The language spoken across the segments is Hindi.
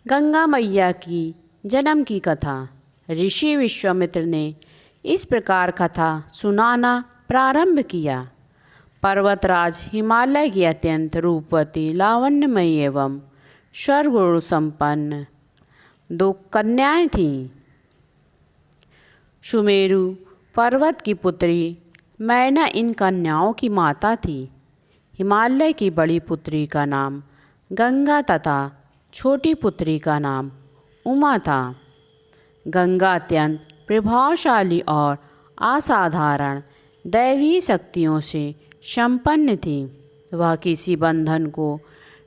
गंगा मैया की जन्म की कथा। ऋषि विश्वामित्र ने इस प्रकार कथा सुनाना प्रारंभ किया। पर्वतराज हिमालय की अत्यंत रूपवती, लावण्यमयी एवं स्वर्गुण संपन्न 2 कन्याएं थीं। सुमेरु पर्वत की पुत्री मैना इन कन्याओं की माता थी। हिमालय की बड़ी पुत्री का नाम गंगा तथा छोटी पुत्री का नाम उमा था। गंगा अत्यंत प्रभावशाली और असाधारण दैवी शक्तियों से संपन्न थी। वह किसी बंधन को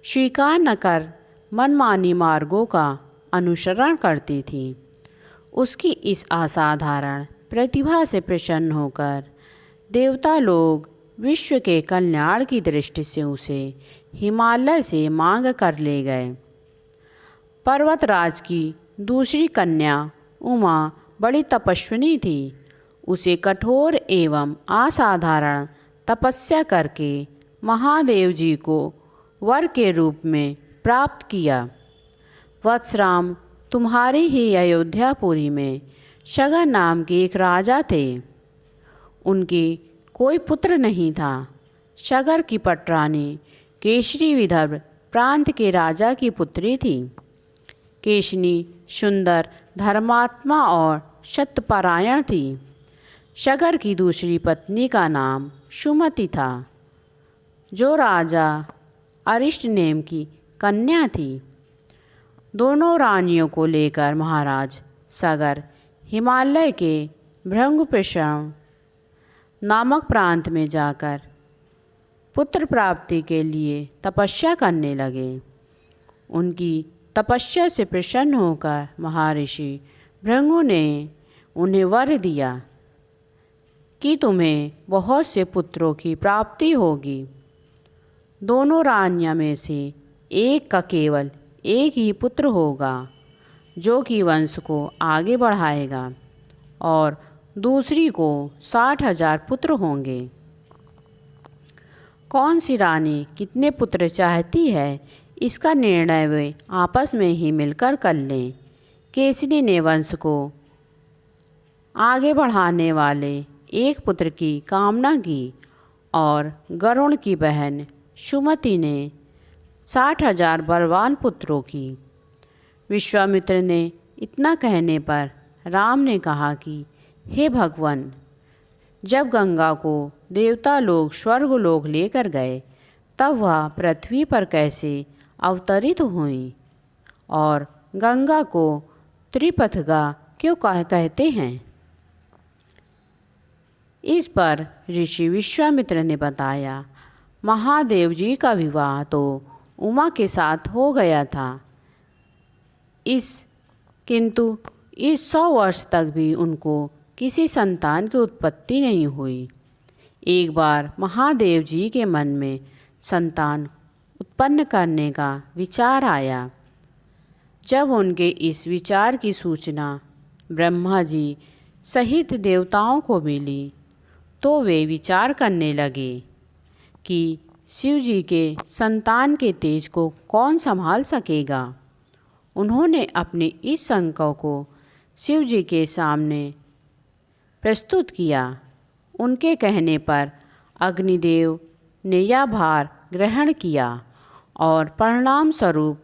स्वीकार न कर मनमानी मार्गों का अनुसरण करती थी। उसकी इस असाधारण प्रतिभा से प्रसन्न होकर देवता लोग विश्व के कल्याण की दृष्टि से उसे हिमालय से मांग कर ले गए। पर्वतराज की दूसरी कन्या उमा बड़ी तपस्विनी थी। उसे कठोर एवं असाधारण तपस्या करके महादेव जी को वर के रूप में प्राप्त किया। वत्सराम, तुम्हारी ही अयोध्यापुरी में शगर नाम के एक राजा थे। उनके कोई पुत्र नहीं था। शगर की पटरानी केशरी विदर्भ प्रांत के राजा की पुत्री थी। केशनी सुंदर, धर्मात्मा और सत्यपरायण थी। शगर की दूसरी पत्नी का नाम सुमति था, जो राजा अरिष्टनेम की कन्या थी। दोनों रानियों को लेकर महाराज शगर हिमालय के भृंगप्रशम नामक प्रांत में जाकर पुत्र प्राप्ति के लिए तपस्या करने लगे। उनकी तपस्या से प्रसन्न होकर महर्षि भृंगु ने उन्हें वर दिया कि तुम्हें बहुत से पुत्रों की प्राप्ति होगी। दोनों रानियों में से एक का केवल एक ही पुत्र होगा, जो कि वंश को आगे बढ़ाएगा, और दूसरी को 60,000 पुत्र होंगे। कौन सी रानी कितने पुत्र चाहती है, इसका निर्णय वे आपस में ही मिलकर कर लें। केसरी ने वंश को आगे बढ़ाने वाले एक पुत्र की कामना की और गरुण की बहन सुमति ने 60,000 बलवान पुत्रों की। विश्वामित्र ने इतना कहने पर राम ने कहा कि हे भगवान, जब गंगा को देवता लोग स्वर्गलोक लेकर गए, तब वह पृथ्वी पर कैसे अवतरित हुई, और गंगा को त्रिपथगा क्यों कहते हैं। इस पर ऋषि विश्वामित्र ने बताया, महादेव जी का विवाह तो उमा के साथ हो गया था, किंतु इस 100 वर्ष तक भी उनको किसी संतान की उत्पत्ति नहीं हुई। एक बार महादेव जी के मन में संतान उत्पन्न करने का विचार आया। जब उनके इस विचार की सूचना ब्रह्मा जी सहित देवताओं को मिली, तो वे विचार करने लगे कि शिव जी के संतान के तेज को कौन संभाल सकेगा। उन्होंने अपने इस शंका को शिव जी के सामने प्रस्तुत किया। उनके कहने पर अग्निदेव ने यह भार ग्रहण किया और परिणाम स्वरूप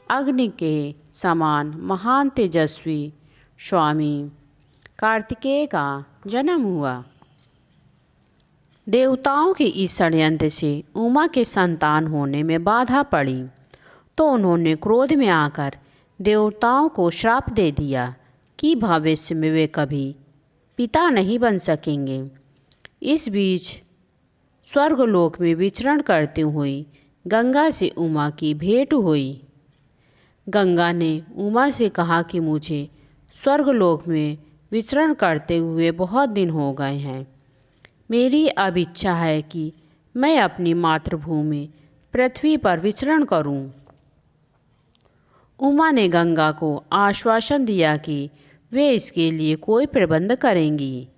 अग्नि के समान महान तेजस्वी स्वामी कार्तिकेय का जन्म हुआ। देवताओं के इस षड्यंत्र से उमा के संतान होने में बाधा पड़ी, तो उन्होंने क्रोध में आकर देवताओं को श्राप दे दिया कि भविष्य में वे कभी पिता नहीं बन सकेंगे। इस बीच स्वर्गलोक में विचरण करती हुई गंगा से उमा की भेंट हुई। गंगा ने उमा से कहा कि मुझे स्वर्गलोक में विचरण करते हुए बहुत दिन हो गए हैं। मेरी अब इच्छा है कि मैं अपनी मातृभूमि पृथ्वी पर विचरण करूं। उमा ने गंगा को आश्वासन दिया कि वे इसके लिए कोई प्रबंध करेंगी।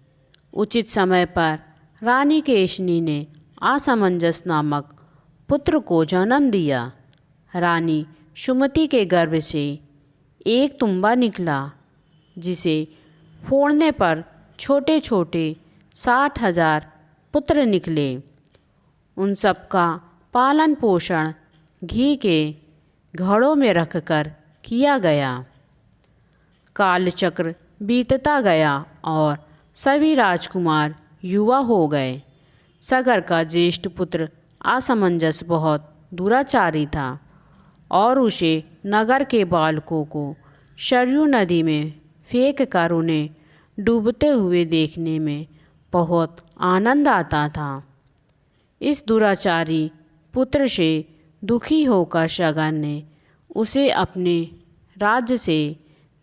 उचित समय पर रानी केशनी ने असमंजस नामक पुत्र को जन्म दिया। रानी सुमति के गर्भ से एक तुम्बा निकला, जिसे फोड़ने पर छोटे छोटे 60,000 पुत्र निकले। उन सबका पालन पोषण घी के घड़ों में रखकर किया गया। कालचक्र बीतता गया और सभी राजकुमार युवा हो गए। सगर का ज्येष्ठ पुत्र असमंजस बहुत दुराचारी था और उसे नगर के बालकों को सरयू नदी में फेंक कर उन्हें डूबते हुए देखने में बहुत आनंद आता था। इस दुराचारी पुत्र से दुखी होकर शगर ने उसे अपने राज्य से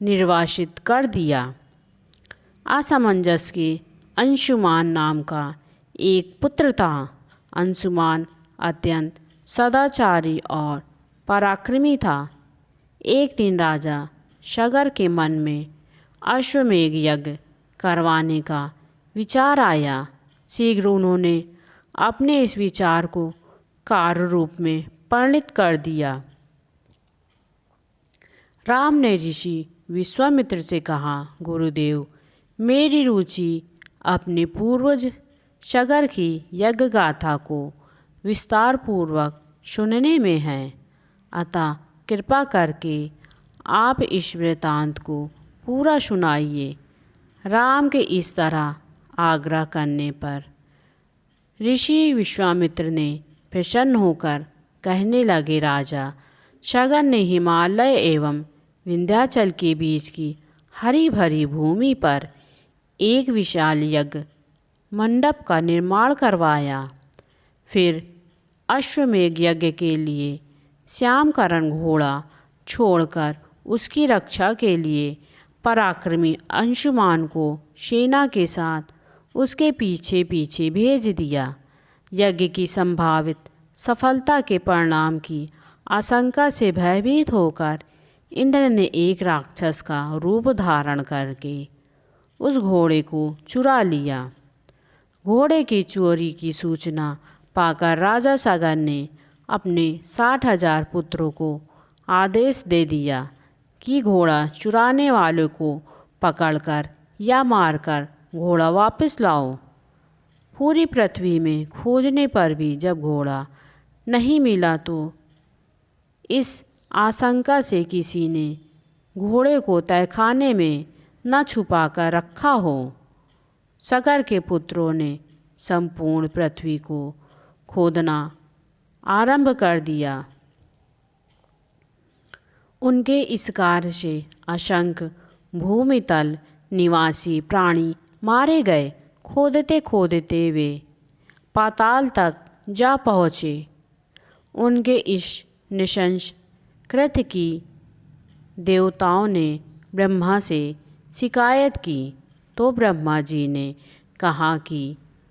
निर्वासित कर दिया। असमंजस के अंशुमान नाम का एक पुत्र था। अंशुमान अत्यंत सदाचारी और पराक्रमी था। एक दिन राजा शगर के मन में अश्वमेध यज्ञ करवाने का विचार आया। शीघ्र उन्होंने अपने इस विचार को कार्य रूप में परिणत कर दिया। राम ने ऋषि विश्वामित्र से कहा, गुरुदेव, मेरी रुचि अपने पूर्वज शगर की यज्ञ गाथा को विस्तार पूर्वक सुनने में है। अतः कृपा करके आप इस वृतांत को पूरा सुनाइए। राम के इस तरह आग्रह करने पर ऋषि विश्वामित्र ने प्रसन्न होकर कहने लगे, राजा, शगर ने हिमालय एवं विंध्याचल के बीच की हरी भरी भूमि पर एक विशाल यज्ञ मंडप का निर्माण करवाया। फिर अश्वमेध यज्ञ के लिए श्यामकरण घोड़ा छोड़कर उसकी रक्षा के लिए पराक्रमी अंशुमान को सेना के साथ उसके पीछे पीछे भेज दिया। यज्ञ की संभावित सफलता के परिणाम की आशंका से भयभीत होकर इंद्र ने एक राक्षस का रूप धारण करके उस घोड़े को चुरा लिया। घोड़े की चोरी की सूचना पाकर राजा शगर ने अपने 60,000 पुत्रों को आदेश दे दिया कि घोड़ा चुराने वालों को पकड़कर या मारकर घोड़ा वापस लाओ। पूरी पृथ्वी में खोजने पर भी जब घोड़ा नहीं मिला तो इस आशंका से किसी ने घोड़े को तहखाने में न छुपाकर रखा हो। शगर के पुत्रों ने संपूर्ण पृथ्वी को खोदना आरंभ कर दिया। उनके इस कार्य से असंख्य भूमितल निवासी प्राणी मारे गए। खोदते खोदते वे पाताल तक जा पहुँचे। उनके इस नृशंस कृत्य की देवताओं ने ब्रह्मा से शिकायत की तो ब्रह्मा जी ने कहा कि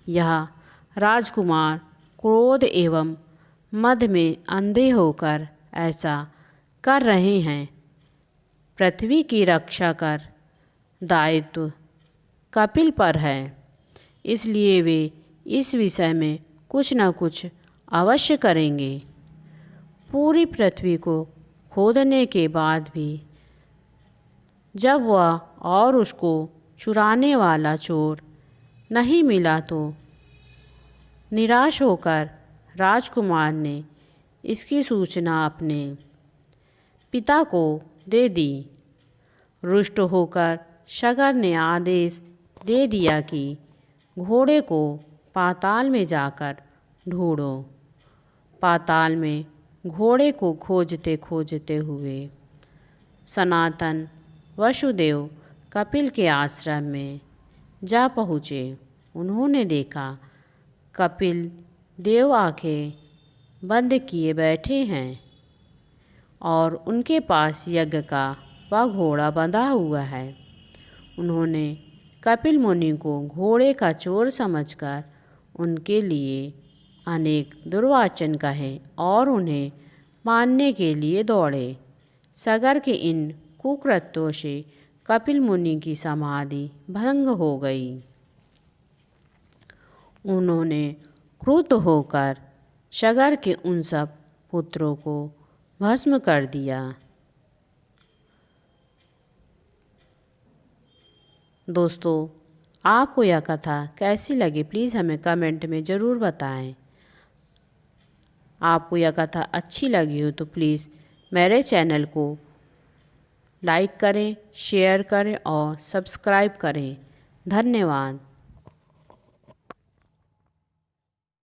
यह राजकुमार क्रोध एवं मद में अंधे होकर ऐसा कर रहे हैं। पृथ्वी की रक्षा कर दायित्व कपिल पर है, इसलिए वे इस विषय में कुछ न कुछ अवश्य करेंगे। पूरी पृथ्वी को खोदने के बाद भी जब वह और उसको चुराने वाला चोर नहीं मिला तो निराश होकर राजकुमार ने इसकी सूचना अपने पिता को दे दी। रुष्ट होकर शगर ने आदेश दे दिया कि घोड़े को पाताल में जाकर ढूंढो। पाताल में घोड़े को खोजते खोजते हुए सनातन वसुदेव कपिल के आश्रम में जा पहुँचे। उन्होंने देखा कपिल देव आंखें बंद किए बैठे हैं और उनके पास यज्ञ का वह घोड़ा बंधा हुआ है। उन्होंने कपिल मुनि को घोड़े का चोर समझकर उनके लिए अनेक दुर्वचन कहे और उन्हें मारने के लिए दौड़े। शगर के इन कुकृत्यों से कपिल मुनि की समाधि भंग हो गई। उन्होंने क्रुद्ध होकर शगर के उन सब पुत्रों को भस्म कर दिया। दोस्तों, आपको यह कथा कैसी लगी प्लीज़ हमें कमेंट में ज़रूर बताएं। आपको यह कथा अच्छी लगी हो तो प्लीज़ मेरे चैनल को लाइक करें, शेयर करें और सब्सक्राइब करें। धन्यवाद।